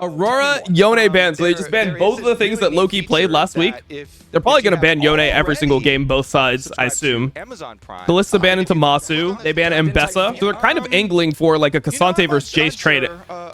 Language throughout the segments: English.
Aurora, Yone banned. So they just banned both of the things that Loki played last week. They're probably going to ban Yone every single game, both sides, I assume. Kalista banned into Masu. They ban Mbessa. So they're kind of angling for like a K'Sante versus Jace trade.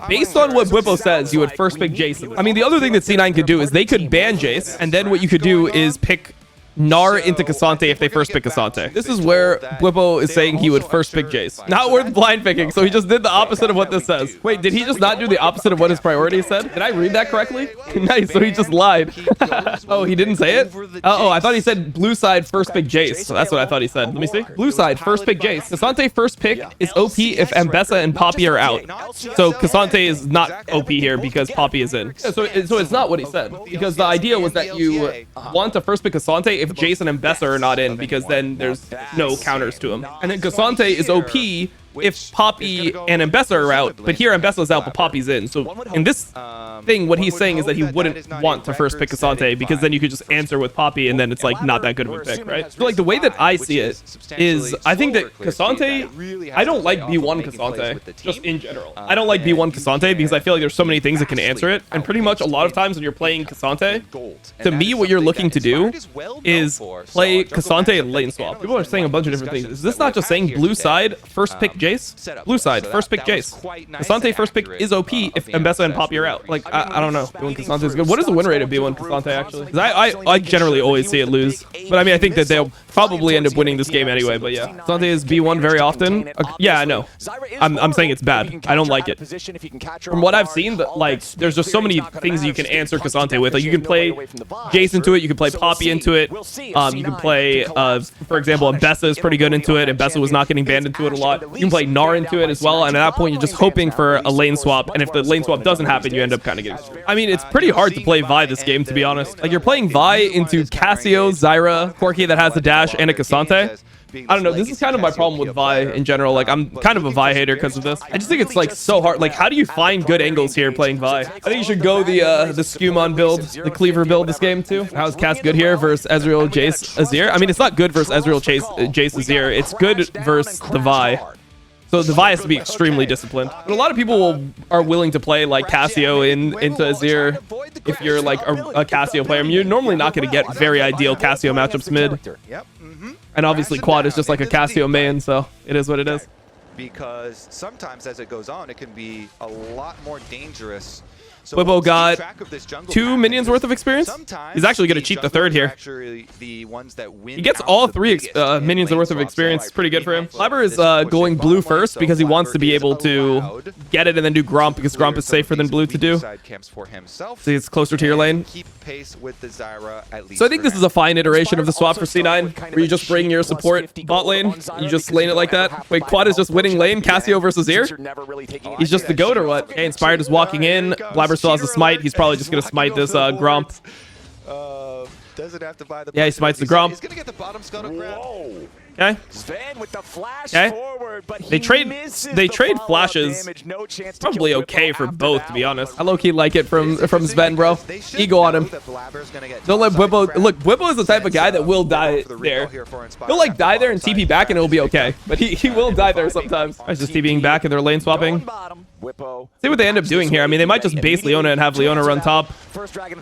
Based on what Bwipo says, you would first pick Jace. I mean, the other thing that C9 could do is they could ban Jace, and then what you could do is pick Gnar into K'Sante if they first pick K'Sante. This is where Bwipo is saying he would first pick Jace. Not worth blind picking, so he just did the opposite of what this says. Wait, did he just not do the opposite of what his priority said? Did I read that correctly? Nice, so he just lied. Oh, he didn't say it? Oh, I thought he said blue side first pick Jace. So that's what I thought he said. Let me see. Blue side first pick Jace. K'Sante first pick is OP if Mbessa and Poppy are out. So K'Sante is not OP here because Poppy is in. So it's not what he said. Because the idea was that you want to first pick K'Sante if Jace and Mbessa are not in, because then there's no counters to him. And then K'Sante is OP if Poppy and Mbessa are out, but here Mbessa's out, but Poppy's in. So in this thing, what he's saying is that he wouldn't want to first pick K'Sante because then you could just answer with Poppy and then it's like not that good of a pick, right? So like the way that I see it is I think that K'Sante, I don't like B1 K'Sante just in general. I don't like B1 K'Sante because I feel like there's so many things that can answer it. And pretty much a lot of times when you're playing K'Sante, to me, what you're looking to do is play K'Sante and lane swap. People are saying a bunch of different things. Is this not just saying blue side, first pick Jace? Blue side, first pick Jace. K'Sante first pick is OP if Mbessa and Poppy are out. Like, I don't know. B1 K'Sante is good. What is the win rate of B1 K'Sante, actually? Because I generally always see it lose. But I mean, I think that they'll probably end up winning this game anyway. But yeah, K'Sante is B1 very often. Yeah, I know. I'm saying it's bad. I don't like it. From what I've seen, like, there's just so many things you can answer K'Sante with. Like, you can play Jace into it. You can play Poppy into it. You can play, for example, Mbessa is pretty good into it. Mbessa was not getting banned into it a lot. You can play Gnar into it as well. And at that point, you're just hoping for a lane swap. And if the lane swap doesn't happen, you end up kind of getting screwed. I mean, it's pretty hard to play Vi this game, to be honest. Like, you're playing Vi into Cassio, Zyra, Corki that has a dash, and a K'Sante. I don't know. This is kind of my problem with Vi in general. Like, I'm kind of a Vi hater because of this. I just think it's like so hard. Like, how do you find good angles here playing Vi? I think you should go the Skumon build, the Cleaver build this game too. How's Cass good here versus Ezreal, Jace, Azir? I mean, it's not good versus Ezreal, Jace, Azir. It's good versus the Vi. So the Vi has to be extremely disciplined. But a lot of people are willing to play like Cassio into Azir if you're like a Cassio player. I mean, you're normally not going to get very ideal Cassio matchups mid. And obviously Quad is just like a Cassio main, so it is what it is. Because sometimes as it goes on, it can be a lot more dangerous. Bwipo got 2 minions worth of experience. He's actually going to cheat the third here. He gets all 3 minions worth of experience. It's pretty good for him. Liber is going blue first because he wants to be able to get it and then do Gromp because Gromp is safer than blue to do. So he's closer to your lane. So I think this is a fine iteration of the swap for C9 where you just bring your support bot lane. You just lane it like that. Wait, Quad is just winning lane. Cassio versus Azir. He's just the GOAT or what? Okay, Inspired is walking in. Liber still has a smite. He's probably just going to smite this Gromp. Yeah, he smites the Gromp. He's going to get the bottom scuttle grab. Okay. They trade flashes. Probably okay for both, to be honest. I low-key like it from Sven, bro. Ego on him. Don't let Bwipo... Look, Bwipo is the type of guy that will die there. He'll like die there and TP back and it'll be okay. But he will die there sometimes. He's just TPing back and they're lane swapping. See what they end up doing here. I mean, they might just base Leona and have Leona run top.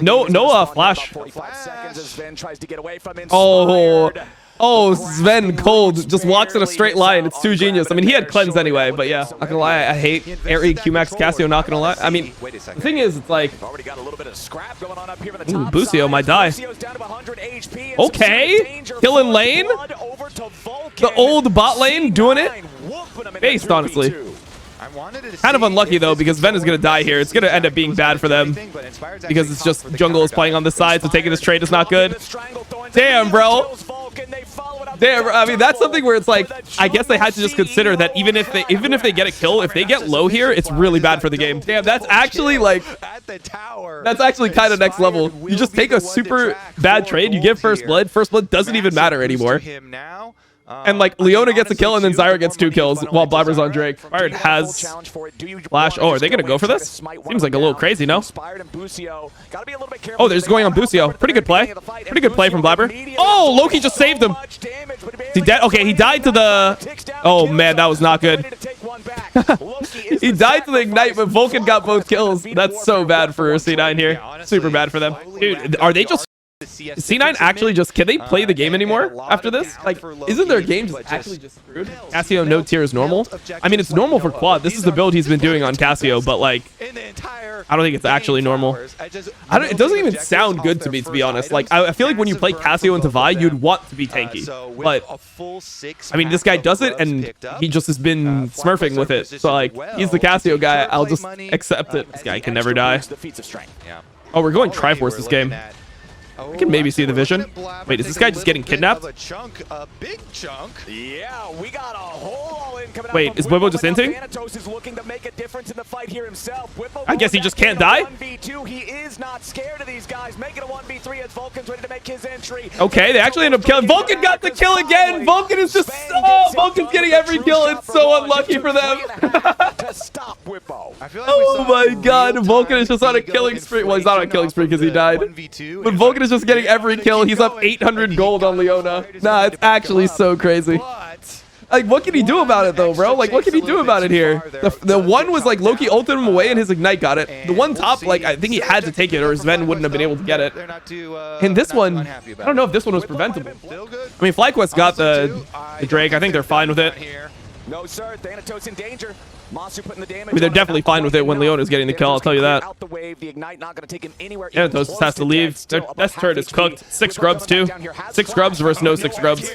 No flash. Oh, Sven cold just walks in a straight line. It's too genius. I mean, he had cleanse anyway, but yeah, not gonna lie, I hate Airy Qmax Cassio. Not gonna lie. I mean, the thing is, it's like, Busio might die. Okay, killing lane. The old bot lane doing it. Based, honestly. Kind of unlucky though because Ven is gonna die here. It's gonna end up being bad for them because it's just jungle is playing on this side, so taking this trade is not good. Damn, bro. Damn, I mean, that's something where it's like, I guess they had to just consider that even if they get a kill, if they get low here, it's really bad for the game. Damn, that's actually like, that's actually kind of next level. You just take a super bad trade, you give first blood doesn't even matter anymore. And like Leona gets a kill and then Zyra gets 2 kills while Blabber's on Drake. Inspired has flash. Oh, are they gonna go for this? Seems like a little crazy, no? Oh, they're just going on Busio. Pretty good play. Pretty good play from Blabber. Oh, Loki just saved him. Is he dead? Okay, he died to the... Oh man, that was not good. He died to the Ignite, but Vulcan got both kills. That's so bad for C9 here. Super bad for them. Dude, are they just... Is C9 actually just... Can they play the game anymore after this? Like, isn't their game just actually just screwed? Cassio no tier is normal? I mean, it's normal for Quad. This is the build he's been doing on Cassio, but like... I don't think it's actually normal. It doesn't even sound good to me, to be honest. Like, I feel like when you play Cassio into Vi, you'd want to be tanky. But, I mean, this guy does it, and he just has been smurfing with it. So, like, he's the Cassio guy. I'll just accept it. This guy can never die. Oh, we're going Triforce this game. I can maybe see the vision. Wait, is this guy just getting kidnapped? A big chunk. Yeah, we got a whole all-in coming out. Wait, is Bwipo just inting? Is looking to make a difference in the fight here himself. I guess he just can't die? 1v2. He is not scared of these guys. Making a 1v3 as Vulcan's ready to make his entry. Okay, they actually end up killing. Vulcan got the kill again. Vulcan is just... Oh, Vulcan's getting every kill. It's so unlucky for them. To stop Bwipo. Oh my god, Vulcan is just on a killing spree. Well, he's not on a killing spree because he died. But Vulcan is just getting every kill. He's up 800 gold on Leona. Nah, it's actually so crazy. Like, what can he do about it, though, bro? Like, what can he do about it here? The one was, like, Loki ulted him away and his Ignite got it. The one top, like, I think he had to take it or Sven wouldn't have been able to get it. And this one, I don't know if this one was preventable. I mean, FlyQuest got the Drake. I think they're fine with it. No, sir. Thanatos in danger. Masu putting the damage. I mean, they're definitely fine with it when Leona's getting the kill, I'll tell you that. Thanatos has to leave. Their best turret is cooked. 6 scrubs, too. 6 scrubs versus no 6 scrubs.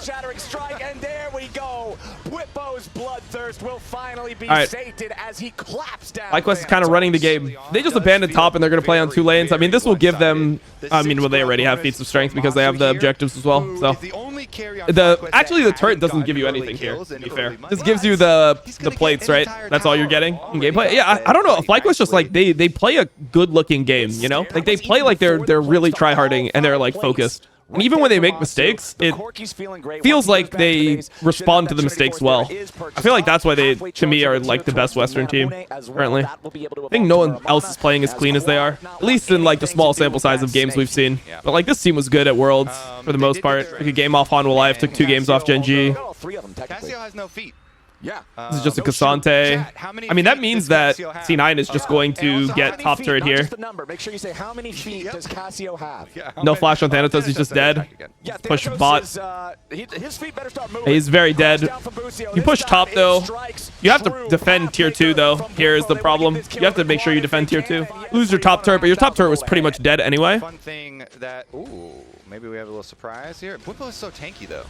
Shattering strike, and there we go. Bwipo's bloodthirst will finally be sated as he claps down. FlyQuest is kind of running the game. They just abandoned top and they're going to play on 2 lanes. I mean, this will give them... I mean, well, they already have feats of strength because they have the objectives as well. So, actually, the turret doesn't give you anything here, to be fair. This gives you the plates, right? That's all you're getting in gameplay. Yeah, I don't know. FlyQuest just like they play a good-looking game, you know? Like they play like they're really try-harding and they're like focused. And even when they make mistakes, it feels like they respond to the mistakes well. I feel like that's why they, to me, are like the best Western team currently. I think no one else is playing as clean as they are, at least in like the small sample size of games we've seen. But like this team was good at Worlds for the most part. Took a game off Hanwha Life, took 2 games off Gen G. Cassio has no feet. Yeah. This is just a Cassante. I mean, that means that C9 is just going to get top turret here. Make sure you say how many feet does Cassio have? No flash on Thanatos. He's just dead. Push bot. His feet better start moving. He's very dead. You push top, though. You have to defend tier 2, though. Here is the problem. You have to make sure you defend tier 2. Lose your top turret, but your top turret was pretty much dead anyway. Fun thing that... Ooh, maybe we have a little surprise here. Bwipo is so tanky, though.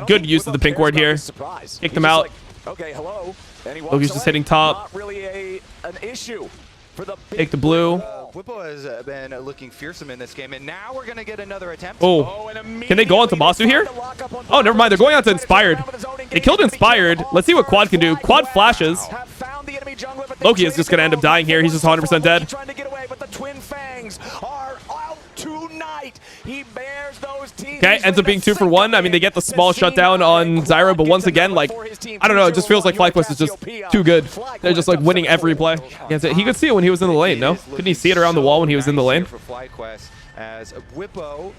Good use of the pink ward here. Kick them out. Okay, hello. Loki's just hitting top. Not really an issue for the Take the blue. Bwipo has been looking fearsome in this game, and now we're going to get another attempt. Oh, can they go on to Masu here? Oh, never mind. They're going on to Inspired. They killed Inspired. Let's see what Quad can do. Quad flashes. Loki is just going to end up dying here. He's just 100% dead. Trying to get away, but the twin fangs are out tonight. He bears those teeth. Okay, ends up being 2 for 1. I mean, they get the small shutdown on Zyra, but once again, like, I don't know, it just feels like FlyQuest is just too good. They're just like winning every play. He could see it when he was in the lane, no? Couldn't he see it around the wall when he was in the lane? As Bwipo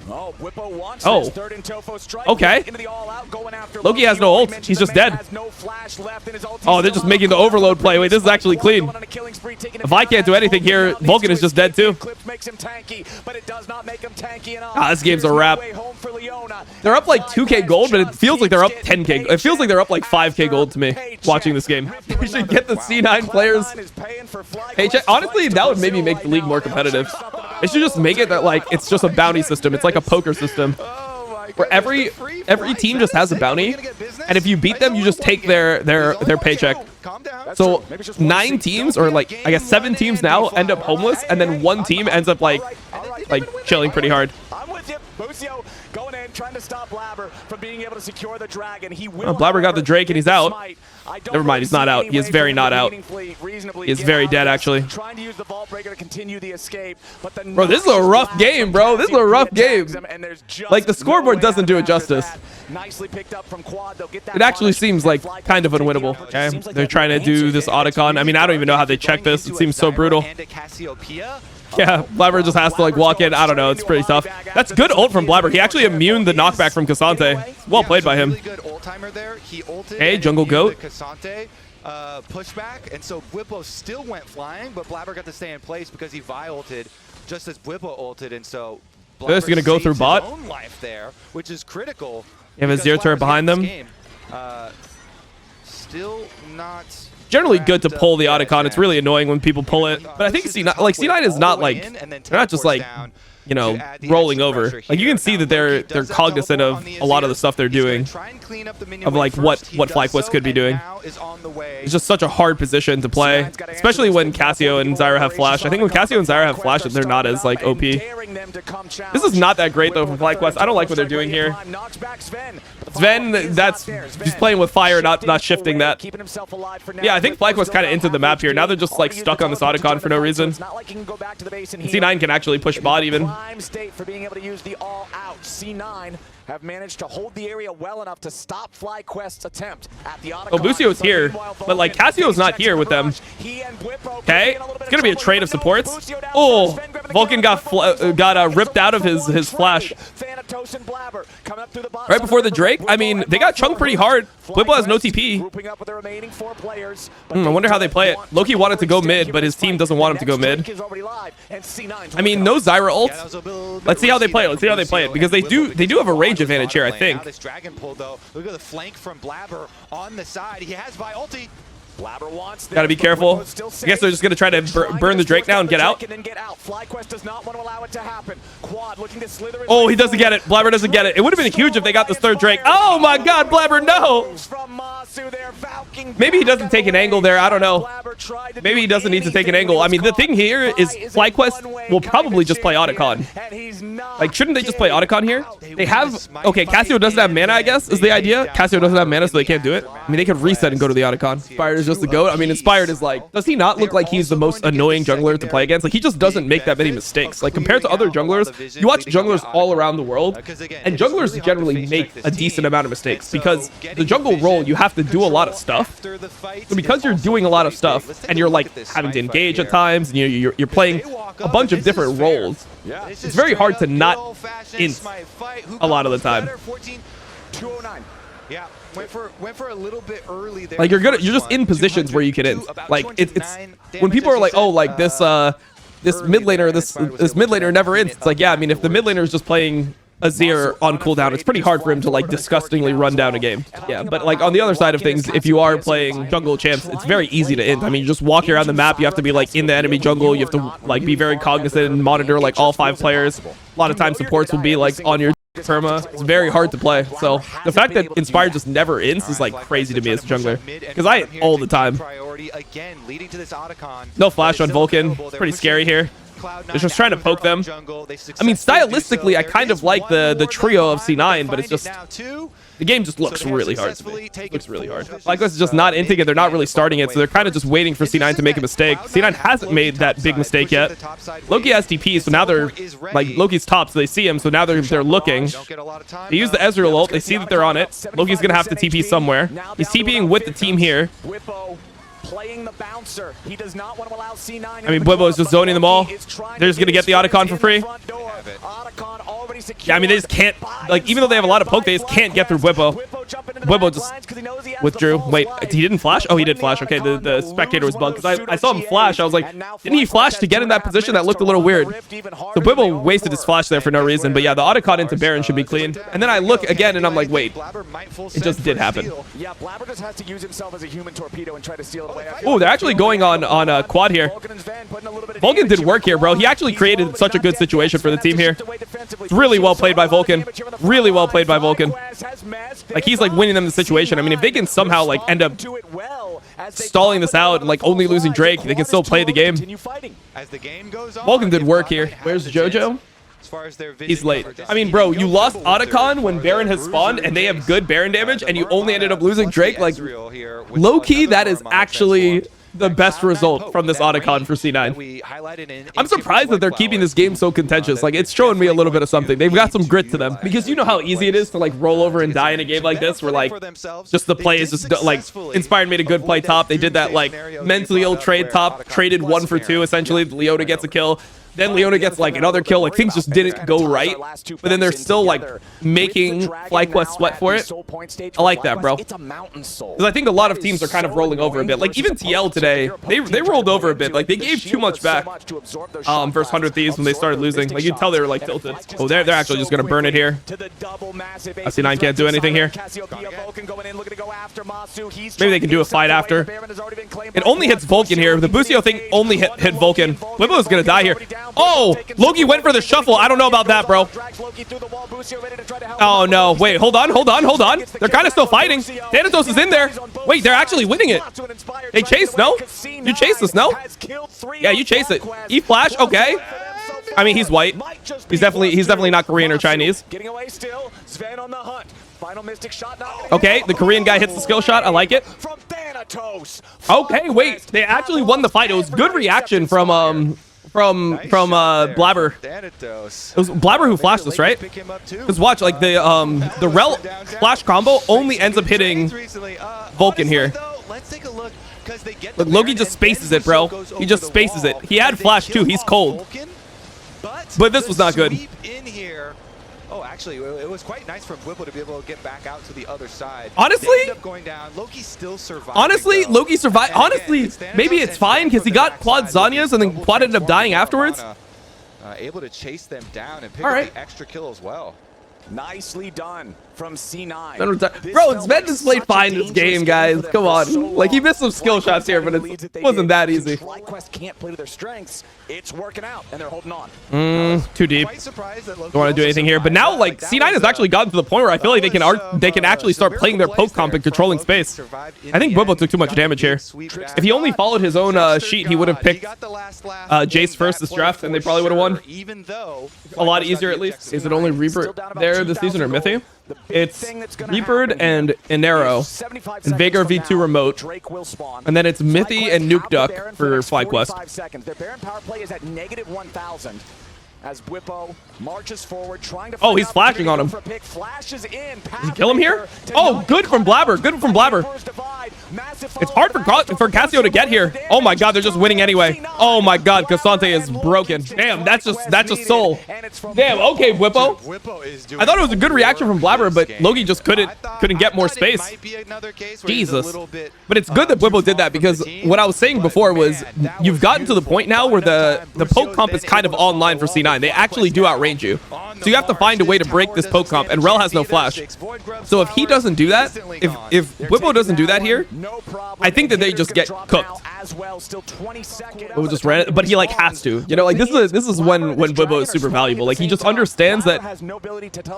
Oh, Bwipo wants this third in Tofo strike. Okay. Into the all out, going after Loki has no ult. He's just dead. Oh, they're just making the overload play. Wait, this is actually clean. If I can't do anything here, Vulcan is just dead too. Ah, this game's a wrap. They're up like 2k gold, but it feels like they're up 10k. It feels like they're up like 5k gold to me watching this game. We should get the C9 players paycheck. Honestly, that would maybe make the league more competitive. They should just make it that like it's just a bounty system. It's like a poker system where every team just has a bounty, and if you beat them, you just take their paycheck. So 9 teams, or like I guess 7 teams now end up homeless, and then 1 team ends up like chilling pretty hard. I'm with you. Busio going in, trying to stop Blabber from being able to secure the dragon. He will. Blabber got the Drake and he's out. Never mind, he's not out. He is very not out. He is very dead, actually. Trying to use the vault breaker to continue the escape, but the bro, this is a rough game, bro. This is a rough game. Like, the scoreboard doesn't do it justice. Nicely picked up from Quad. They'll get that. It actually seems like kind of unwinnable. Okay, they're trying to do this Otacon. I mean, I don't even know how they check this. It seems so brutal. Yeah, Blabber just has to like walk in. I don't know. It's pretty tough. That's good ult from Blabber. He actually immuned the knockback from Cassante. Well played by him. Hey, Jungle Goat. Pushback, and so Bwipo still went flying, but Blabber got to stay in place because he Vi-ulted just as Bwipo ulted, and so They're just gonna go through bot. Own life there, which is critical. You have a zero turret behind them. Still not Generally good to pull the Otacon. It's really annoying when people pull it, but I think C9 is not like, they're not just like, you know, rolling over. Like, you can see that they're cognizant of a lot of the stuff they're doing, of like what FlyQuest could be doing. It's just such a hard position to play, especially when Cassio and Zyra have flash. I think when Cassio and Zyra have flash, they're not as like OP. This is not that great though for FlyQuest. I don't like what they're doing here. Sven, he's playing with fire, not shifting that. Yeah, I think FlyQuest kind of entered the map here. Now they're just like stuck on this Otacon for no reason. C9 can actually push bot even. State for being able to use the all-out. C9 have managed to hold the area well enough to stop FlyQuest's attempt at the Otacon. Oh, Lucio's here, but like Cassio's not here with them. Okay, it's gonna be a trade of supports. Oh, Vulcan got ripped out of his flash right before the Drake. I mean, they got chunked pretty hard. Bwipo has no TP. I wonder how they play it. Loki wanted to go mid, but his team doesn't want him to go mid. I mean, no Zyra ult. Let's see how they play it. Let's see how they play it, because they do have a range advantage here, I think. This dragon pull though. Look at the flank from Blabber on the side. He has Vi ulti. Blabber wants Gotta be careful. I guess they're just gonna try to burn the Drake now and get out. FlyQuest does not want to allow it to happen. Quad looking to slither. Oh, he doesn't get it. Blabber doesn't get it. It would have been huge if they got this third Drake. Oh my God, Blabber, no! Maybe he doesn't take an angle there. I don't know. Maybe he doesn't need to take an angle. I mean, the thing here is FlyQuest will probably just play Otacon. Like, shouldn't they just play Otacon here? They have... Okay, Cassio doesn't have mana, I guess, is the idea. Cassio doesn't have mana, so they can't do it. I mean, they could reset and go to the Otacon. Inspired is just the GOAT. I mean, Inspired is like... Does he not look like he's the most annoying jungler to play against? Like, he just doesn't make that many mistakes. Like, compared to other junglers, you watch junglers all around the world, and junglers generally make a decent amount of mistakes, because the jungle role, you have to do a lot of stuff. So because you're doing a lot of stuff, and you're like having to engage at times, and you're playing a bunch of different roles, it's very hard to not int a lot of the time. Yeah, went for a little bit early there. Like, you're just in positions where you can int. Like, it's when people are like, oh, like this mid laner never ints. It's like, yeah, I mean, if the mid laner is just playing Azir on cooldown, it's pretty hard for him to like disgustingly run down a game. Yeah, but like on the other side of things, if you are playing jungle champs, it's very easy to int. I mean, you just walk around the map, you have to be like in the enemy jungle, you have to like be very cognizant and monitor like all 5 players. A lot of times supports will be like on your perma. It's very hard to play. So the fact that Inspired just never ints is like crazy to me as a jungler, because I int all the time. No flash on Vulcan. It's pretty scary here. They're just trying to poke them. I mean, stylistically, I kind of like the trio of C9, but it's just... The game just looks really hard to me. It looks really hard. FlyQuest is just not inting it. They're not really starting it, so they're kind of just waiting for C9 to make a mistake. C9 hasn't made that big mistake yet. Loki has TP, so now they're... Like, Loki's top, so they see him, so now they're looking. They use the Ezreal ult. They see that they're on it. Loki's going to have to TP somewhere. He's TPing with the team here. Playing the bouncer. He does not want to allow C9. I mean, Bwipo is just zoning them all. They're just going to get the Otacon for free. Yeah, I mean, they just can't, like, even though they have a lot of poke, they just can't get through Bwipo. Bwipo just withdrew. Wait, he didn't flash? Oh, he did flash. Okay, the spectator was bugged, because I saw him flash. I was like, didn't he flash to get in that position? That looked a little weird. So Bwipo wasted his flash there for no reason. But yeah, the Otacon into Baron should be clean. And then I look again, and I'm like, wait, it just did happen. Yeah, Blabber just has to use himself as a human torpedo and try to steal it away. Oh, they're actually going on a quad here. Vulcan did work here, bro. He actually created such a good situation for the team here. It's really well played by Vulcan. Really well played by Vulcan. Like, he's like winning them the situation. I mean, if they can somehow like end up stalling this out and like only losing Drake, they can still play the game. Vulcan did work here. Where's JoJo? As far as their vision He's late. coverage. I mean, bro, you lost Otacon when Baron has spawned and they have good Baron damage and you only ended up losing Drake. Like, low-key, that is actually the best result from this Otacon for C9. I'm surprised that they're keeping this game so contentious. Like, it's showing me a little bit of something. They've got some grit to them. Because you know how easy it is to, like, roll over and die in a game like this where, like, just the play is just, like, inspired me to good play top. They did that, like, mentally ill trade top, traded 1 for 2, essentially. Leona gets a kill. Then Leona gets like another kill. Like things just didn't go right, but then they're still like making FlyQuest sweat for it. I like that, bro. Because I think a lot of teams are kind of rolling over a bit. Like even TL today, they rolled over a bit. Like they gave too much back. Versus 100 Thieves when they started losing. Like you can tell they were like tilted. Oh, they're actually just gonna burn it here. C9 can't do anything here. Maybe they can do a fight after. It only hits Vulcan here. The Busio thing only hit Vulcan. Wibbo is gonna die here. Oh, Loki went for the shuffle. I don't know about that, bro. Oh, no. Wait, hold on. They're kind of still fighting. Thanatos is in there. Wait, they're actually winning it. They chase, no? You chase this, no? Yeah, you chase it. E-Flash, okay. I mean, he's white. He's definitely not Korean or Chinese. Okay, the Korean guy hits the skill shot. I like it. Okay, wait. They actually won the fight. It was good reaction from Blabber. It was Blabber who flashed this, right? Because watch, like the Rel flash combo only ends up hitting Vulcan here. Look, Loki just spaces it, bro. He just spaces it. He had flash too. He's cold. But this was not good. Oh, actually, it was quite nice from Whipple to be able to get back out to the other side. Honestly, going down. Loki still survived. Honestly, Loki survived. Honestly, maybe it's fine because he got Quad Zanyas and then Quad ended up dying afterwards. Able to chase them down and pick up the extra kill as well. Nicely done from C9. Bro, Sven just played fine this game, guys. Come on. Like, he missed some skill shots here, but it wasn't that easy. FlyQuest can't play to their strengths. It's working out, and they're holding on. Too deep. Don't want to do anything here. But now, like, C9 has actually gotten to the point where I feel like they can actually start playing their poke comp and controlling space. I think Bubba took too much damage here. If he only followed his own sheet, he would have picked Jace first this draft, and they probably would have won. A lot easier, at least. Is it only Reaper there this season or Mythy? It's Reaper and Inero and Vega V2 remote, and then it's Mythy and Nuke Duck for FlyQuest. Their Baron power play is at -1,000 as Whippo marches forward, trying to. Oh, he's flashing on him. Did he kill him here? Oh, good from Blabber. Good from Blabber. It's hard for Cassio to get here. Oh my God, they're just winning anyway. Oh my God, Cassante is broken. Damn, that's just soul. Damn. Okay, Whippo. I thought it was a good reaction from Blabber, but Loki just couldn't get more space. Jesus. But it's good that Whippo did that because what I was saying before was you've gotten to the point now where the poke comp is kind of online for C9. They actually do outrange you. So you have to find a way to break this poke comp, and Rel has no flash. So if he doesn't do that, if Whippo doesn't do that here, I think that they just get cooked. We'll just ran it, but he like has to. You know, like this is when Whippo is super valuable. Like he just understands that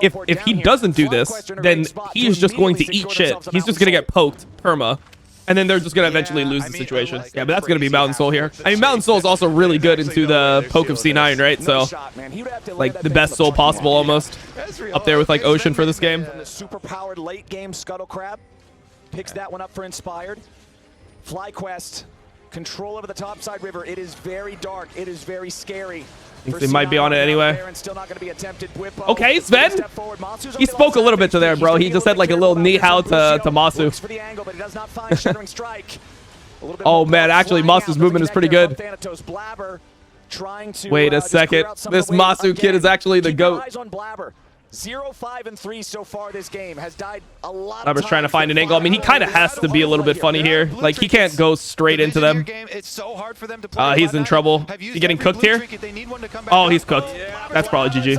if he doesn't do this, then he is just going to eat shit. He's just gonna get poked perma. And then they're just going to eventually lose the situation. Yeah, but that's going to be Mountain Soul here. I mean, Mountain Soul is also really good into the poke of C9, right? So, like, the best soul possible almost. Up there with, like, Ocean for this game. The super-powered late-game Scuttle Crab picks that one up for Inspired. FlyQuest, control over the topside river. It is very dark. It is very scary. I think they might be on it anyway. Okay, Sven. He spoke a little bit to there, bro. He just had like a little knee-how to Masu. Oh man, actually Masu's movement is pretty good. Wait a second. This Masu kid is actually the GOAT. 0, 5, and 3 so far this game. Has died a lot. Blabber's trying to find an angle. I mean, he kind of has to be a little bit funny here. Like, he can't go straight into them. He's in trouble. He getting cooked here? Oh, he's cooked. That's probably GG.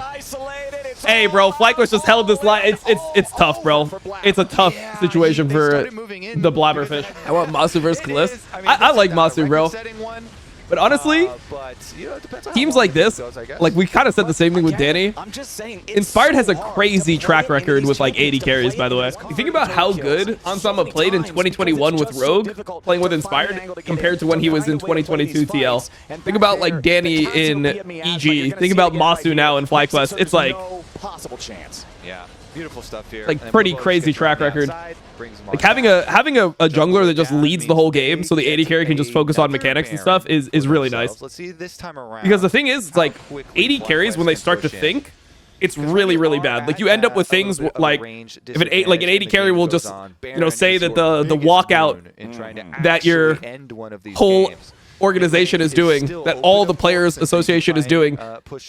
Hey, bro, FlyQuest just held this line. It's tough, bro. It's a tough situation for the Blabberfish. I want Masu versus Kalist. I like Masu, bro. But honestly, teams like this, like we kind of said the same thing with Danny. I'm just saying, Inspired has a crazy track record with like 80 carries, by the way. You think about how good Ansama played in 2021 with Rogue, playing with Inspired, compared to when he was in 2022 TL. Think about like Danny in EG. Think about Masu now in FlyQuest. It's like possible chance. Yeah, beautiful stuff here. Like pretty crazy track record. Like having a jungler that just leads the whole game, so the 80 carry can just focus on mechanics and stuff is really nice. Let's see this time around. Because the thing is, it's like 80 carries when they start to think, it's really bad. Like you end up with things like if an 80 carry will just say that the walkout that your whole organization is doing, that all the players association is doing,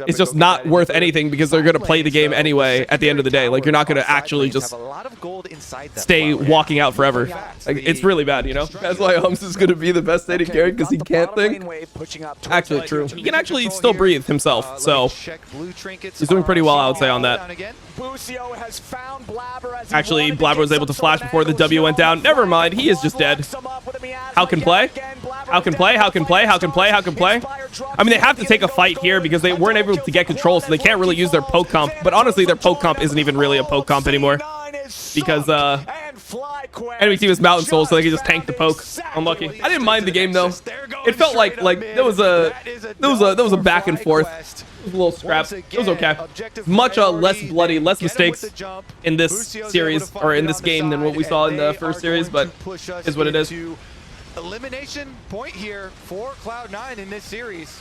is just not worth anything because they're going to play the game anyway at the end of the day. Like you're not going to actually just stay walking out forever. Like it's really bad, you know? That's why Hums is going to be the best 80 carry because he can't think. Actually true. He can actually still breathe himself, so he's doing pretty well, I would say, on that. Actually, Blabber was able to flash before the W went down. Never mind, he is just dead. How can play? How can play? How can play? How can play? How can play? I mean, they have to take a fight here because they weren't able to get control, so they can't really use their poke comp. But honestly, their poke comp isn't even really a poke comp anymore because enemy team is Mountain Soul, so they can just tank the poke. Unlucky. I didn't mind the game though. It felt like there was a back and forth. It was a little scrap. It was okay. Much less bloody, less mistakes in this series or in this game than what we saw in the first series, but is what it is. Elimination point here for Cloud9 in this series.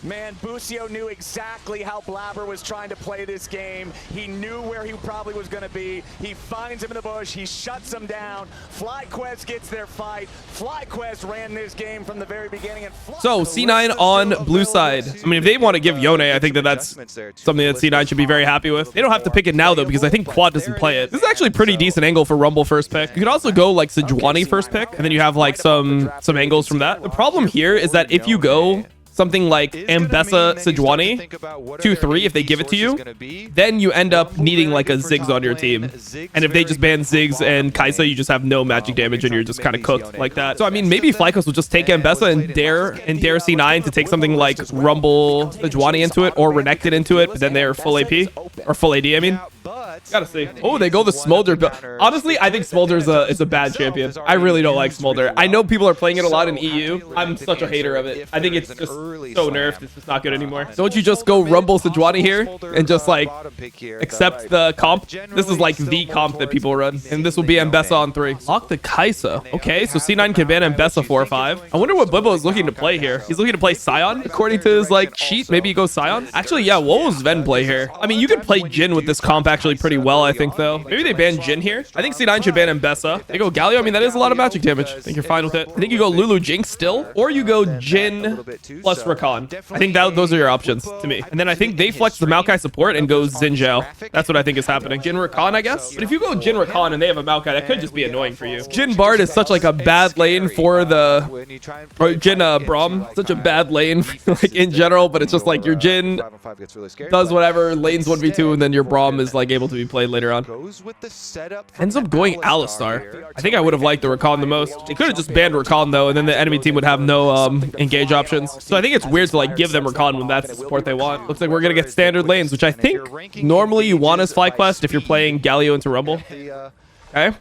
Man, Busio knew exactly how Blabber was trying to play this game. He knew where he probably was going to be. He finds him in the bush. He shuts him down. FlyQuest gets their fight. FlyQuest ran this game from the very beginning. And so C9 on blue side. I mean, if they want to give Yone, I think that's something that C9 should be very happy with. They don't have to pick it now, though, because I think Quad doesn't play it. This is actually a pretty decent angle for Rumble first pick. You could also go like Sejuani first pick, and then you have like some angles from that. The problem here is that if you go something like Ambessa Sejuani 2-3, if they give it to you, then you end up needing like a Ziggs on your team. And if they just ban Ziggs and Kaisa, you just have no magic damage and you're just kind of cooked like that. So I mean, maybe FlyQuest will just take Ambessa and dare C9 to take something like Rumble Sejuani into it or Renekton into it, but then they're full AP or full AD, I mean. Gotta see. Oh, they go the Smolder. Honestly, I think Smolder is a bad champion. I really don't like Smolder. I know people are playing it a lot in EU. I'm such a hater of it. I think it's just so nerfed. It's just not good anymore. Don't you just go Rumble Sejuani here and just like accept the comp? This is like the comp that people run. And this will be Ambessa on 3. Lock the Kaisa. Okay, so C9 can ban Ambessa 4-5. I wonder what Blibbo is looking to play here. He's looking to play Sion, according to his like cheat. Maybe he goes Sion. Actually, yeah, what will Sven play here? I mean, you could play Jhin with this comp actually pretty well, I think, though. Maybe they ban Jhin here. I think C9 should ban Ambessa. They go Galio. I mean, that is a lot of magic damage. I think you're fine with it. I think you go Lulu Jinx still, or you go Jhin plus Rakan. I think those are your options to me. And then I think they flex the Maokai support and go Xin Zhao. That's what I think is happening. Jhin Rakan, I guess. But if you go Jhin Rakan and they have a Maokai, that could just be annoying for you. Jhin Bard is such like a bad lane for the Jhin Braum. Such a bad lane like in general, but it's just like your Jhin does whatever, lanes 1v2, and then your Braum is like able to be played later on. Ends up going Alistar. I think I would have liked the Rakan the most. They could have just banned Rakan though, and then the enemy team would have no engage options. So I think it's weird to like give them Rakan when that's the support they want. Looks like we're gonna get standard lanes, which I think normally you want as FlyQuest if you're playing Galio into Rumble. Okay.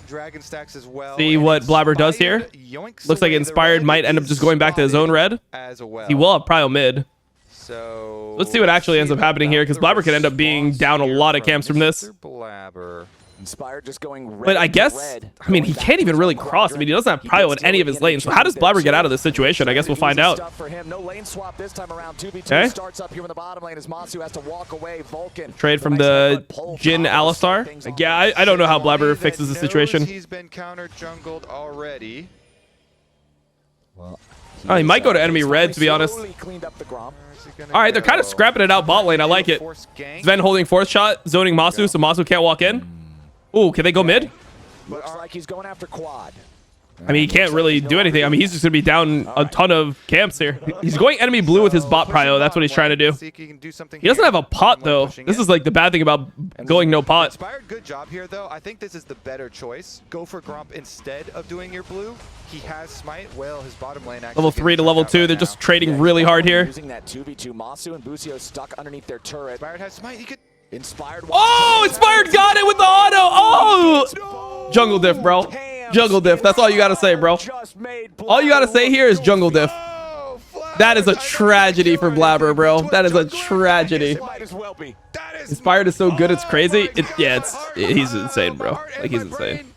Dragon stacks as well. See what Blabber does here. Looks like Inspired might end up just going back to his own red. He will have Prio mid. So let's see what actually ends up happening here, because Blabber could end up being down a lot of camps from this. Inspired just going red. But I guess, I mean, he can't even really cross. I mean, he doesn't have Prio in any of his lanes. So how does Blabber get out of this situation? I guess we'll find out. Okay. Trade from the Jhin Alistar. Yeah, I don't know how Blabber fixes the situation. He's been counter jungled already. Oh, he might go to enemy red, to be honest. All right, they're kind of scrapping it out bot lane. I like it. Sven holding fourth shot, zoning Masu, so Masu can't walk in. Ooh, can they go mid? Looks like he's going after Quad. I mean, he can't really do anything. I mean, he's just going to be down a ton of camps here. He's going enemy blue with his bot prio. That's what he's trying to do. He doesn't have a pot, though. This is like the bad thing about going no pot. Inspired, good job here, though. I think this is the better choice. Go for Grump instead of doing your blue. He has smite. Well, his bottom lane actually level 3 to level 2. They're just trading really hard here. Using that 2v2, Masu and Busio stuck underneath their turret. Inspired has smite. He could... Inspired. Oh, Inspired got it with the auto. Oh, jungle diff, bro. Jungle diff. That's all you got to say, bro. All you got to say here is jungle diff. That is a tragedy for Blabber, bro. That is a tragedy. Inspired is so good, it's crazy. He's insane, bro. Like, he's insane.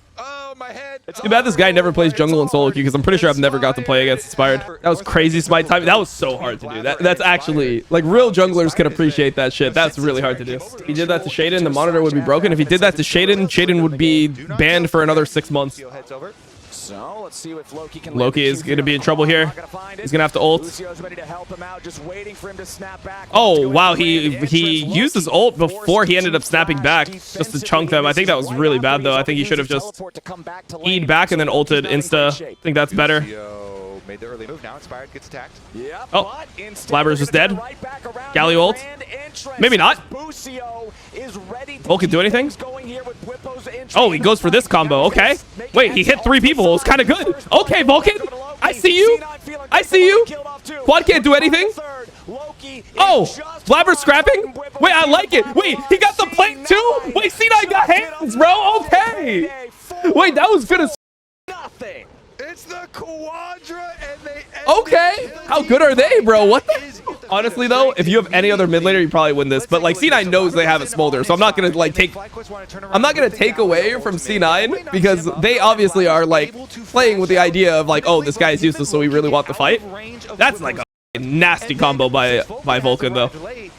It's too bad this guy never plays jungle in solo queue because I'm pretty sure I've never got to play against Inspired. That was crazy smite time. That was so hard to do. That's actually, like, real junglers can appreciate that shit. That's really hard to do. If he did that to Shaden, the monitor would be broken. If he did that to Shaden, Shaden would be banned for another 6 months. So let's see if Loki is going to be in trouble here. He's going to have to ult. Oh, wow. He used his ult before he ended up snapping back just to chunk them. I think that was really bad, though. I think he should have just E'd back and then ulted insta. I think that's better. Made the early move. Now Inspired gets attacked. Oh, Blabber's just dead. Galio ult. Maybe not. Vulcan do anything? Oh, he goes for this combo. Okay. Wait, he hit 3 people. It's kind of good. Okay, Vulcan. I see you. I see you. Quad can't do anything. Oh, Blabber's scrapping. Wait, I like it. Wait, he got the plate too? Wait, C9 got hands, bro. Okay. Wait, that was good as nothing. It's the Quadra and they... Okay. How good are they, bro? What the... Honestly, though, if you have any other mid laner, you probably win this. But, like, C9 knows they have a Smolder, so I'm not going to, like, take... I'm not going to take away from C9 because they obviously are, like, playing with the idea of, like, oh, this guy is useless, so we really want the fight. That's, like, a nasty combo by Vulcan, though.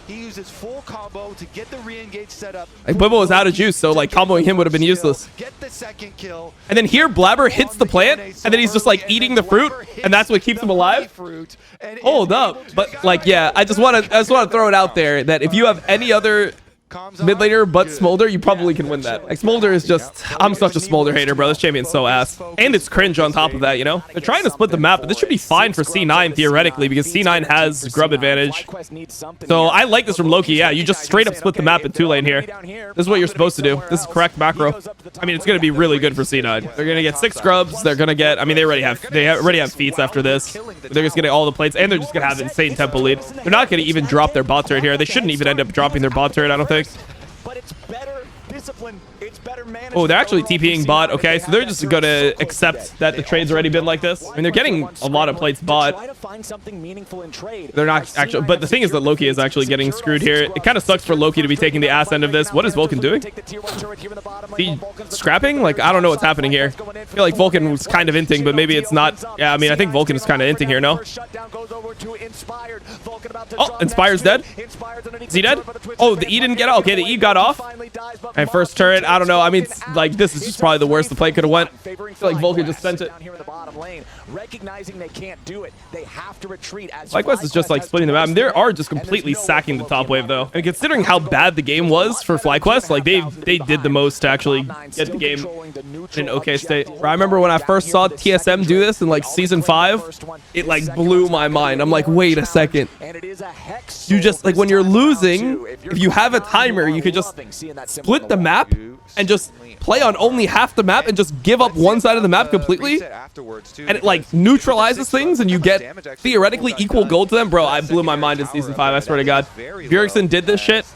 He used his full combo to get the re-engage set up. Like, Bwipo was out of juice, so, like, comboing him would have been useless. Get the second kill. And then here, Blabber hits the plant, and then he's just, like, eating the fruit, and that's what keeps him alive. Hold up. But, like, yeah, I just want to throw it out there that if you have any other mid laner but Smolder, you probably can win that. Like, Smolder is just... I'm such a Smolder hater, bro. This champion's so ass. And it's cringe on top of that, you know? They're trying to split the map, but this should be fine for C9, theoretically, because C9 has grub advantage. So I like this from Loki. Yeah, you just straight up split the map in 2-lane here. This is what you're supposed to do. This is correct macro. I mean, it's going to be really good for C9. They're going to get 6 grubs. They're going to get... I mean, they already have feats after this. They're just getting all the plates, and they're just going to have insane tempo lead. They're not going to even drop their bot turret here. They shouldn't even end up dropping their bot turret, I don't think. But it's better discipline. It's better management. Oh, they're actually TPing bot. Okay, so they're just going to accept that the trade's already been like this. I mean, they're getting a lot of plates bot. They're not actually... But the thing is that Loki is actually getting screwed here. It kind of sucks for Loki to be taking the ass end of this. What is Vulcan doing? He scrapping? Like, I don't know what's happening here. I feel like Vulcan was kind of inting, but maybe it's not. Yeah, I mean, I think Vulcan is kind of inting here, no? Oh, Inspired's dead. Is he dead? Oh, the E didn't get out. Okay, the E got off. And first turret, I don't know. I mean, like, this is just probably the worst the play could have went. I feel like Vulcan just spent it. FlyQuest is just, like, splitting them out. I mean, they are just completely sacking the top wave, though. And considering how bad the game was for FlyQuest, like, they did the most to actually get the game in an okay state. I remember when I first saw TSM do this in, like, Season 5, it, like, blew my mind. I'm like, wait a second. You just, like, when you're losing, if you have a timer, you could just split the map and just play on only half the map and just give up one side of the map completely, and it, like, neutralizes things and you get theoretically equal gold to them. Bro, I blew my mind in Season 5, I swear to God. Bjergsen did this shit.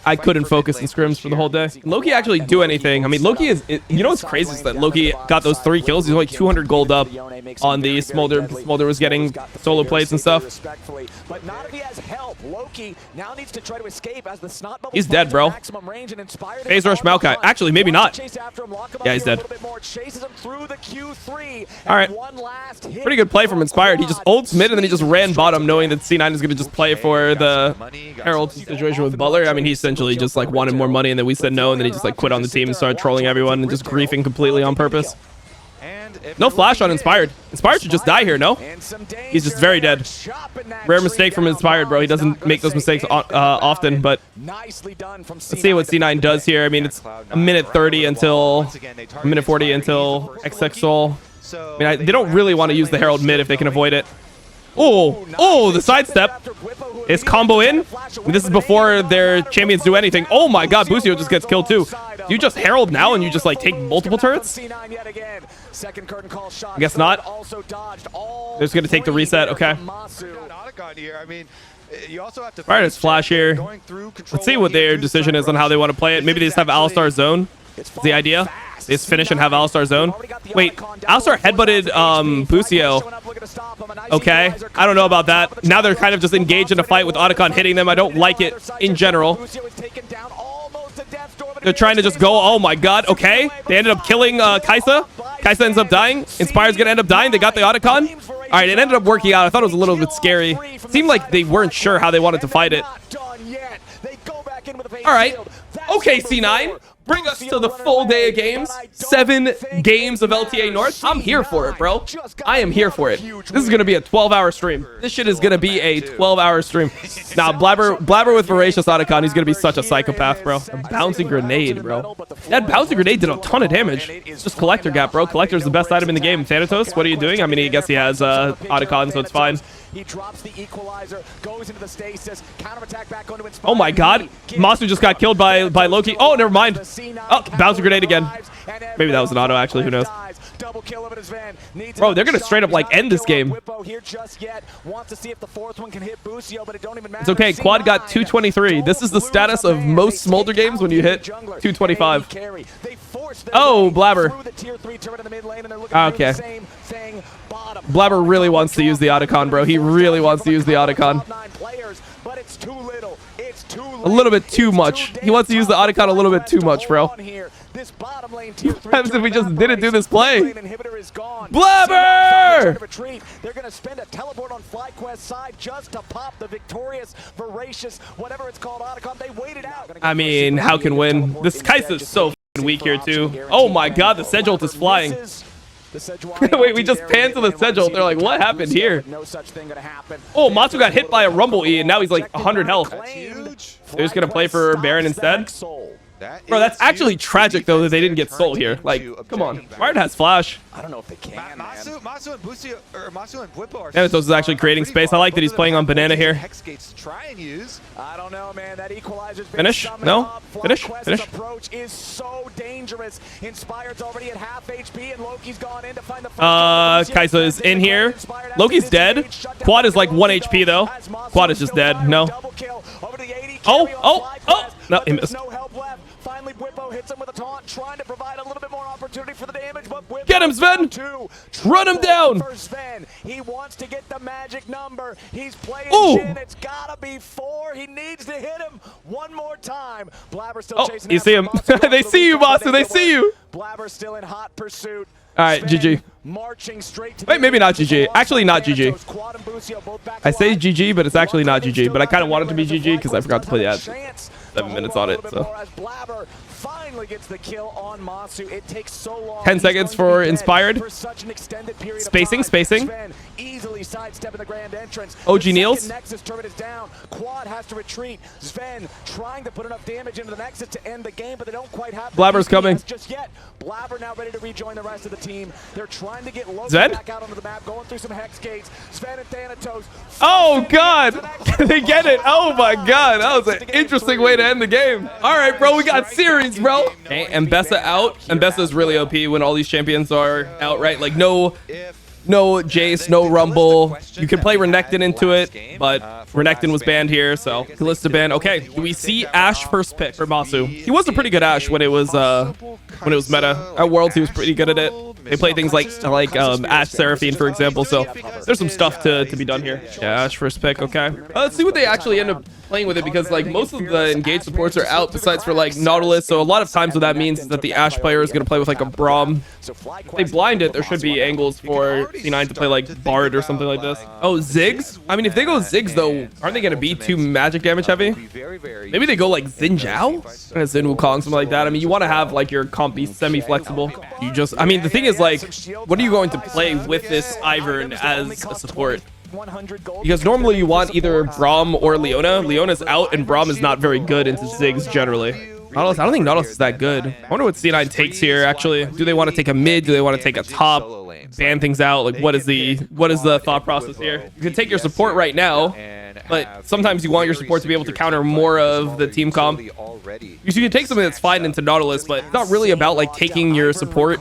I couldn't focus in scrims for the whole day. Loki actually do anything. I mean, Loki is... You know what's crazy is that Loki got those 3 kills. He's only 200 gold up on the Smolder. Smolder was getting solo plates and stuff. He's dead, bro. Phase rush Maokai. Actually, maybe not. Yeah, he's dead. All right. Pretty good play from Inspired. He just ults mid and then he just ran bottom knowing that C9 is going to just play for the Herald situation with Butler. I mean, he essentially just, like, wanted more money and then we said no and then he just, like, quit on the team and started trolling everyone and just griefing completely on purpose. No flash on Inspired. Inspired should just die here, no? He's just very dead. Rare mistake from Inspired, bro. He doesn't make those mistakes often, but let's see what C9 does here. I mean, it's a minute 30 until... a minute 40 until XX Soul. So I mean, they don't really want to use the Herald mid if they can avoid it. Oh, the sidestep. Is combo in? This is before their champions do anything. Oh my god, Busio just gets killed too. Do you just Herald now and you just like take multiple turrets? I guess not. They're just gonna take the reset. Okay. Alright, it's Flash here. Let's see what their decision is on how they want to play it. Maybe they just have Alistar zone. That's the idea. They just finish and have Alistar zone. Wait, Alistar headbutted Busio. Okay, I don't know about that. Now they're kind of just engaged in a fight with Otacon hitting them. I don't like it in general. They're trying to just go. Oh my god. Okay, they ended up killing Kaisa. Kaisa ends up dying. Inspire's gonna end up dying. They got the Otacon. All right, it ended up working out. I thought it was a little bit scary. It seemed like they weren't sure how they wanted to fight it. All right. Okay, C9. Bring us to the full day of games. 7 games of LTA North. I'm here for it, bro. I am here for it. This is going to be a 12-hour stream. This shit is going to be a 12-hour stream. Now, Blabber with Voracious Otacon, he's going to be such a psychopath, bro. A bouncing grenade, bro. That bouncing grenade did a ton of damage. It's just Collector Gap, bro. Collector's the best item in the game. Thanatos, what are you doing? I mean, I guess he has Otacon, so it's fine. He drops the equalizer, goes into the stasis, counterattack back onto Inspire. Oh my god. Masu just got killed by Loki. Oh, never mind. Oh, bouncing grenade again. Maybe that was an auto, actually. Who knows? Bro, they're going to straight up, like, end this game. It's okay. Quad got 223. This is the status of most Smolder games when you hit 225. Oh, Blabber. Okay. Blabber really wants to use the Otacon, bro. He really wants to use the Otacon. A little bit too much. He wants to use the Otacon a little bit too much, bro. What happens if we just didn't do this play? Blabber! They're going to spend a teleport on FlyQuest's side just to pop the victorious, voracious, whatever it's called, Otacon. They waited out. I mean, how can win? This Kai'Sa's so weak here, too. Oh my god, the Sedge ult is flying. Wait, we just panned to the Sedge ult. They're like, what happened here? Oh, Matsu got hit by a Rumble E, and now he's like 100 health. They're just going to play for Baron instead? Bro, that's actually tragic, though, that they didn't get Soul here. Like, come on. Martin has Flash. I don't know if they can, Masu and Busio, or Masu and Bwipo are Thanatos is actually creating space. I like that he's playing on Banana here. I don't know, man. That equalizer's finish? No? Finish? Finish? Approach is so dangerous. Inspired's already at half HP, and Loki's gone in to find the Kaisa is in here. Loki's dead. Quad is like 1 HP, though. Quad is just dead. No. Oh! No, he missed. Finally, Bwipo hits him with a taunt, trying to provide a little bit more opportunity for the damage, but Bwipo get him, Sven! Run him down! Sven. He wants to get the magic number. He's playing Jhin. It's gotta be 4. He needs to hit him one more time. Blabber still chasing. You see him. They see you, Masu. They see you. Blabber still in hot pursuit. All right, GG. Marching straight to wait, maybe not GG. Actually, not GG. I say GG, but it's actually not GG. But I kind of want it to be GG because I forgot to play the ad. 7 minutes on it, so. Finally gets the kill on Masu. It takes so long. 10 seconds for Inspired. Spacing. Easily sidestepping the grand entrance. OG Niels. Nexus turret is down. Quad has to retreat. Sven trying to put enough damage into the Nexus to end the game, but they don't quite have Blabber's coming. Just yet. Blabber now ready to rejoin the rest of the team. They're trying to get Loki back out onto the map, going through some hex gates. Sven and Thanatos. Oh god! They get it. Oh my god. That was an interesting way to end the game. All right, bro. We got series, bro. Okay, Mbessa out. Mbessa is really OP when all these champions are out, right? Like no Jace, no Rumble. You can play Renekton into it, but Renekton was banned here, so Kalista banned. Okay, do we see Ashe first pick for Masu? He was a pretty good Ashe when it was meta. At Worlds, he was pretty good at it. They play things like Ashe Seraphine, for example, so there's some stuff to be done here. Yeah, Ashe first pick, okay. Let's see what they actually end up playing with it, because like most of the engaged supports are out besides for like Nautilus, so a lot of times what that means is that the Ashe player is going to play with like a Braum. If they blind it, there should be angles for C9 to play like Bard or something like this. Oh, Ziggs? I mean, if they go Ziggs though, aren't they going to be too magic damage heavy? Maybe they go like Xin Zhao? Xin Wukong, something like that. I mean, you want to have like your comp be semi-flexible. I mean, the thing is like, what are you going to play with this Ivern as a support? Because normally you want either Braum or Leona. Leona's out and Braum is not very good into Ziggs generally. Nautilus, I don't think Nautilus is that good. I wonder what C9 takes here, actually. Do they want to take a mid? Do they want to take a top? Ban things out? Like, what is the thought process here? You can take your support right now, but sometimes you want your support to be able to counter more of the team comp. You can take something that's fine into Nautilus, but it's not really about like taking your support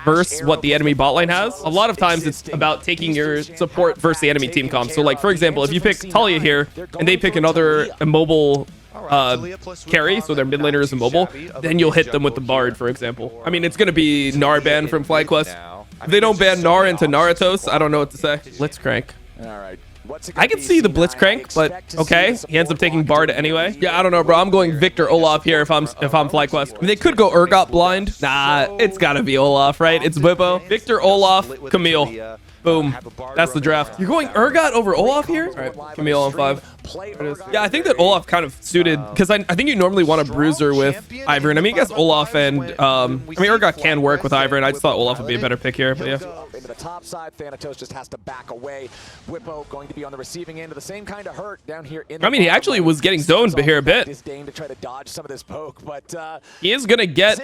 versus what the enemy bot line has. A lot of times it's about taking your support versus the enemy team comp. So like, for example, if you pick Talia here and they pick another immobile carry, so their mid laner is immobile, then you'll hit them with the Bard, for example. I mean, it's going to be Gnar ban from FlyQuest. If they don't ban Gnar into Narutos, I don't know what to say. Blitzcrank. All right. I can see the Blitzcrank, but okay. He ends up taking Bard anyway. Yeah, I don't know, bro. I'm going Victor Olaf here if I'm FlyQuest. I mean, they could go Urgot blind. Nah, it's gotta be Olaf, right? It's Bwipo. Victor, Olaf, Camille. Boom. That's the draft. You're going Urgot over Olaf here? All right, Camille on 5. Yeah, I think that Olaf kind of suited, because I think you normally want a bruiser with Ivern. I mean, I guess Olaf and, I mean, Urgot can work with Ivern. I just thought Olaf would be a better pick here, but yeah. Into the top side, Thanatos just has to back away. Bwipo going to be on the receiving end of the same kind of hurt down here. I mean, he actually was getting zoned here a bit. To try to dodge some of this poke, but he is gonna get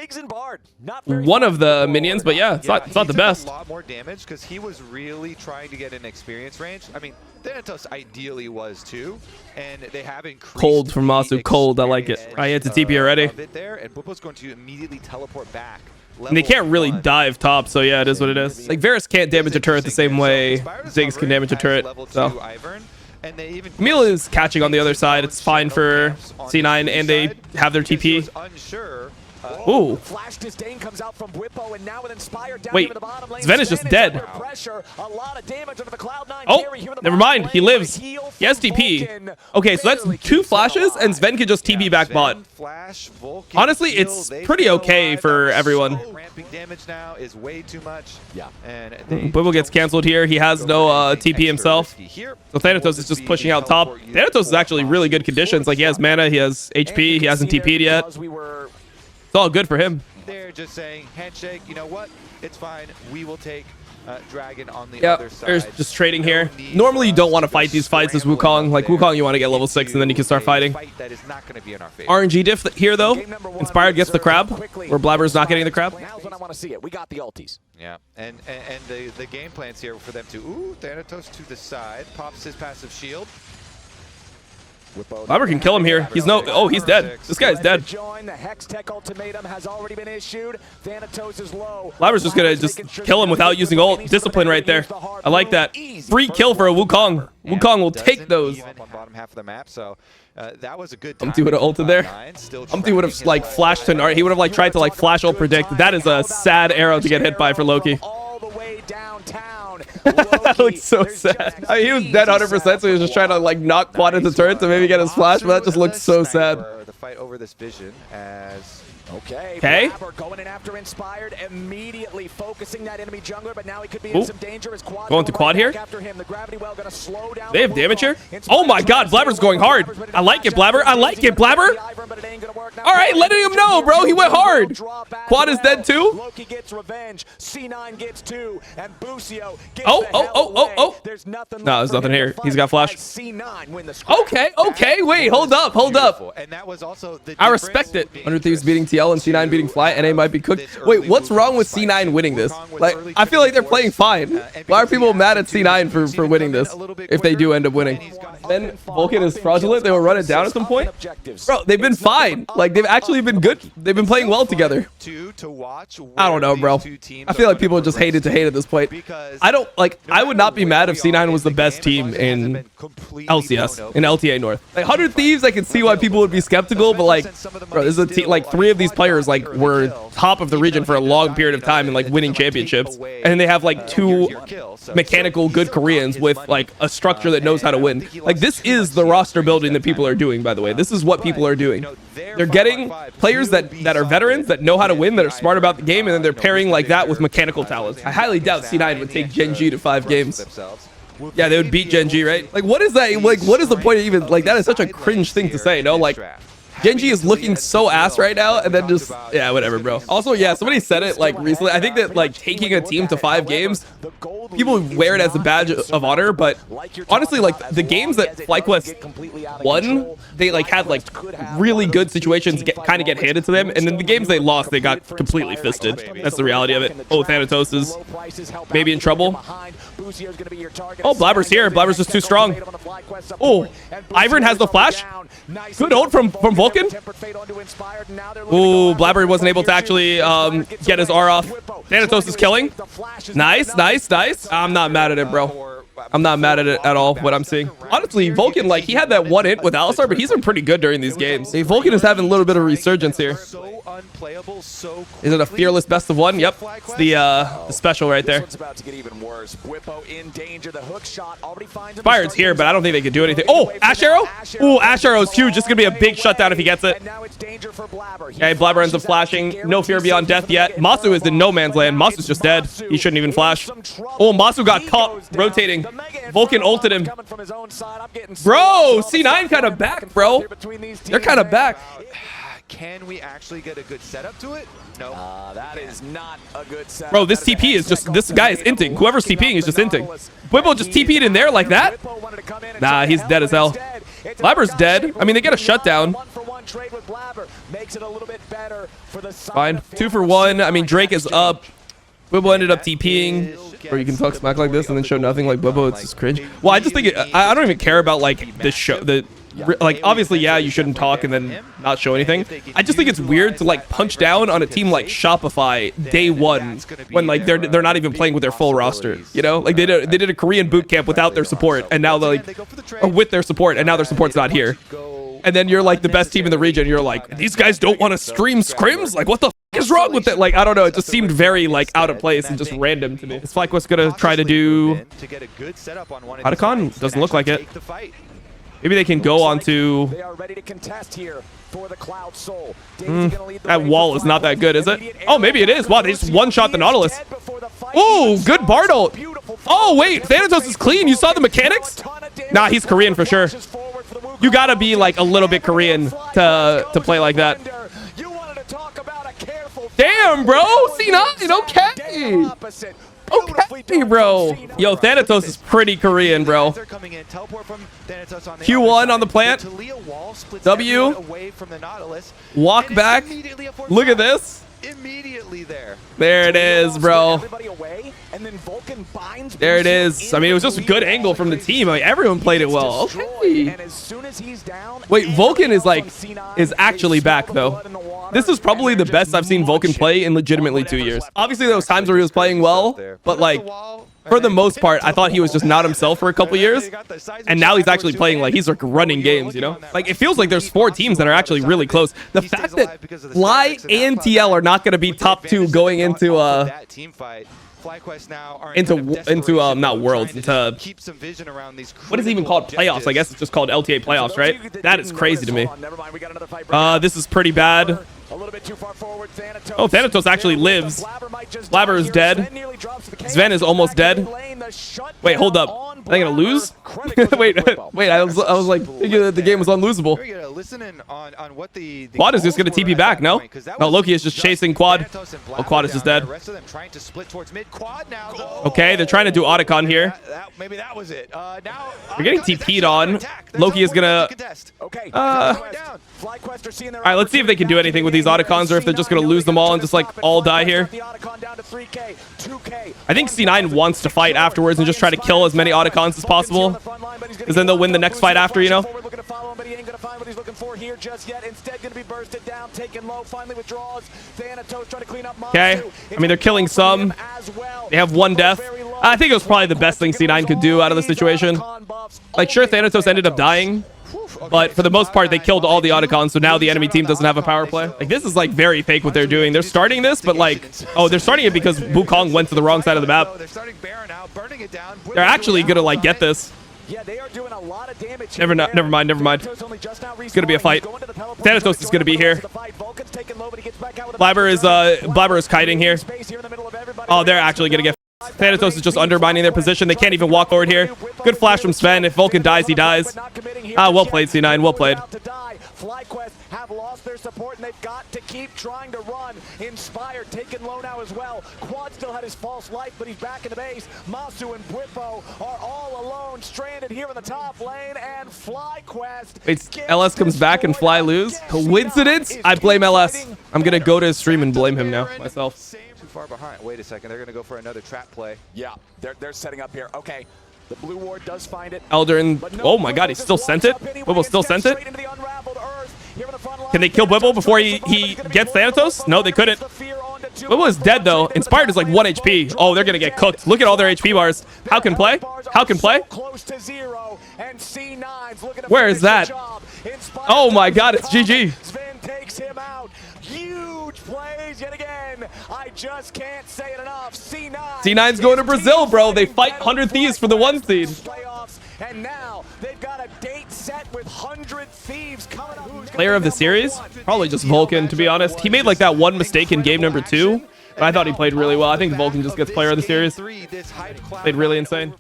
one of the minions, but yeah, it's not the best. A lot more damage because he was really trying to get an experience range. I mean, Thanatos ideally was too, and they have increased. Cold from Masu, cold. I like it. I had to TP already. There, and Bwipo's going to immediately teleport back. And they can't really dive top, so yeah, it is what it is. Like, Varus can't damage a turret the same way Ziggs can damage a turret, so. Camille is catching on the other side. It's fine for C9, and they have their TP. Ooh. Flash disdain comes out from Bwipo, and now with Inspired down wait, the bottom lane. Sven is just dead. A lot of damage under the Cloud9 oh, never mind. He lives. He has TP. Okay, so that's 2 flashes, and Sven can just TP back bot. Honestly, it's pretty okay for everyone. Damage now is way too much. Yeah. And Bwipo gets canceled here. He has no TP himself. So Thanatos is just pushing out top. Thanatos is actually really good conditions. Like, he has mana, he has HP, he hasn't TP'd yet. It's all good for him. They're just saying, handshake, you know what? It's fine. We will take Dragon on the yep, other side. There's just trading here. Normally, you don't want to fight these fights as Wukong. Like, Wukong, you want to get level 6, and then you can start fighting. RNG diff here, though. Inspired gets the crab, where Blabber's not getting the crab. Now's when I want to see it. We got the ultis. Yeah, and the game plan's here for them to, ooh, Thanatos to the side, pops his passive shield. Blabber can kill him here. He's oh, he's dead. This guy's dead. The Hex Tech ultimatum has already been issued. Thanatos is low. Blabber's just gonna kill him without using ult. Discipline right there. I like that. Free kill for a Wukong. Wukong will take those. Bottom half of the map, so that was a good. Umpty would have ulted there. Umpty would have like flashed to Nart. He would have like tried to like flash ult predict. That is a sad arrow to get hit by for Loki. All the way downtown. That looks so sad. I mean, he was dead 100%, so he was just trying to like knock quad into turret to maybe get his flash, but that just looked so sad. The fight over this vision as okay. Going in after Inspired, immediately focusing that enemy jungler, but now he could be in some danger. As quad going to quad here. After him, the gravity well gonna slow down. They have damage here. Oh my God, Blabber's going hard. I like it, Blabber. I like it, Blabber. All right, letting him know, bro. He went hard. Quad is dead too. Loki gets revenge. C9 gets 2, and Busio gets oh. There's nothing. No, there's nothing here. He's got flash. C9 win the okay. Wait, hold up. And that was also the I respect it. 100 Thieves beating TL and C9 beating Fly. NA might be cooked. Wait, what's wrong with C9 winning this? Like, I feel like they're playing fine. Why are people mad at C9 for winning this if they do end up winning? Then Vulcan is fraudulent. They will run it down at some point. Bro, they've been fine. Like, they've actually been good. They've been playing well together. I don't know, bro. I feel like people just hated to hate at this point. I would not be mad if C9 was the best team in LCS, in LTA North. Like, 100 Thieves, I can see why people would be skeptical, but like, bro, this is a team, like 3 of these players like were top of the region for a long period of time and like winning championships, and they have like 2 mechanical good Koreans with like a structure that knows how to win. Like, this is the roster building that people are doing, by the way. This is what people are doing. They're getting players that are veterans, that know how to win, that are smart about the game, and then they're pairing like that with mechanical talent. I highly doubt C9 would take Gen G to 5 games. Yeah, they would beat Gen G, right? Like, what is that? Like, what is the point of even, like, that is such a cringe thing to say, no? Like, Genji is looking so ass right now, and then just, yeah, whatever, bro. Also, yeah, somebody said it like recently. I think that like taking a team to 5 games, people wear it as a badge of honor, but honestly, like the games that FlyQuest won, they like had like really good situations kind of get handed to them, and then the games they lost, they got completely fisted. That's the reality of it. Oh, Thanatos is maybe in trouble. Oh, Blabber's here. Blabber's just too strong. Oh, Ivern has the flash. Good ult from Vulcan. Oh, Blabber wasn't able to actually get his R off. Thanatos is killing. Nice, nice, nice. I'm not mad at it, bro. I'm not mad at it at all, what I'm seeing. Honestly, Vulcan, like, he had that one hit with Alistar, but he's been pretty good during these games. Hey, Vulcan is having a little bit of resurgence here. Is it a fearless best of one? Yep. It's the special right there. Fired's here, but I don't think they can do anything. Oh, Ash Arrow? Ooh, Ash Arrow is huge. This is going to be a big shutdown if he gets it. Okay, Blabber ends up flashing. No fear beyond death yet. Masu is in no man's land. Masu's just dead. He shouldn't even flash. Oh, Masu got caught rotating. Vulcan ulted him. Bro, C9 kind of back, bro. They're kind of back. Can we actually get a good setup to it? No. That is not a good setup. Bro, this TP is just, this guy is inting. Whoever's TPing is just inting. Bwipo just TP'd in there like that? Nah, he's dead as hell. Blabber's dead. I mean, they get a shutdown. Fine. 2 for 1. I mean, Drake is up. Bwipo ended up TPing. Or you can talk smack like this and then show nothing like Bwipo. It's just cringe. Well, I just think I don't even care about like this show. Like, obviously, yeah, you shouldn't talk and then not show anything. I just think it's weird to like punch down on a team like Shopify day 1 when like they're not even playing with their full roster. You know, like they did a Korean boot camp without their support, and now they're like, or with their support, and now their support's not here. And then you're like the best team in the region. You're like, these guys don't want to stream scrims? Like, what the f is wrong with it? Like, I don't know. It just seemed very like out of place and just random to me. Is FlyQuest gonna try to do Otacon? Doesn't look like it. Maybe they can go on to... They are ready to contest here for the Cloud Soul. That wall is not that good, is it? Oh, maybe it is. Wow, they just one-shot the Nautilus. Oh, good Bard ult. Oh, wait. Thanatos is clean. You saw the mechanics? Nah, he's Korean for sure. You gotta be like a little bit Korean to play like that. Damn, bro. C9. Okay. Okay, bro. Yo, Thanatos is pretty Korean, bro. Q1 on the plant. W. Walk back. Look at this. Immediately there. There it is, bro. There it is. I mean, it was just a good angle from the team. I mean, everyone played it well. Okay. Wait, Vulcan is actually back though. This is probably the best I've seen Vulcan play in legitimately 2 years. Obviously, there was times where he was playing well, but like for the most part, I thought he was just not himself for a couple years, and now he's actually playing like he's like running games, you know? Like, it feels like there's 4 teams that are actually really close. The fact that Fly and TL are not going to be top 2 going into not worlds, into what is it even called? Playoffs. I guess it's just called LTA playoffs, right? That is crazy to me. This is pretty bad. Oh, Thanatos actually lives. Blabber is dead. Sven is almost dead. Wait, hold up. Are they gonna lose? wait. I was like, the game was unlosable. Quad is just gonna TP back. No, Loki is just chasing Quad. Oh, Quad is just dead. Okay, they're trying to do Otacon here. Maybe that was it. We're getting TP'd on. Loki is gonna. All right, let's see if they can do anything with these Otacons, or if they're just gonna lose them all and just like all die here. I think C9 wants to fight afterwards and just try to kill as many Otacons as possible, because then they'll win the next fight after, you know. Okay, I mean, they're killing some. They have 1 death. I think it was probably the best thing C9 could do out of the situation. Like, sure, Thanatos ended up dying, but for the most part, they killed all the Otacons, so now the enemy team doesn't have a power play. Like, this is like very fake what they're doing. They're starting this, but like, oh, they're starting it because Wukong went to the wrong side of the map. They're actually gonna like get this. Yeah, they are doing a lot of damage. Never mind. It's gonna be a fight. Thanatos is gonna be here. Blabber is kiting here. Oh, they're actually gonna get. Thanatos is just undermining their position. They can't even walk forward here. Good flash from Sven. If Vulcan dies, he dies. Well played, C9. Well played. have lost their support, and they've got to keep trying to run. Inspired, taking low now as well. Quad still had his false life, but he's back in the base. Masu and Bwipo are all alone, stranded here in the top lane, and FlyQuest. Wait, LS comes back and Fly lose? Coincidence? I blame LS. I'm gonna go to his stream and blame him now, myself. Too far behind. Wait a second, they're gonna go for another trap play. Yeah, they're setting up here. Okay, the blue ward does find it. Elder and oh my god, he still sent it? Bwipo still sent it? Can they kill Bwipo before he gets Thanatos? No, they couldn't. Bwipo is dead though. Inspired is like 1 HP. Oh, they're gonna get cooked. Look at all their HP bars. How can play? How can play? Where is that? Oh my god, it's GG. Sven takes him out. Huge plays yet again. I just can't say it enough. C9's going to Brazil, bro. They fight 100 Thieves for the 1 seed. And now they've got a date set with 100 Thieves coming up. Player of the series? Probably just Vulcan, to be honest. He made like that one mistake in game number 2, but I thought he played really well. I think Vulcan just gets player of the series. Played really insane.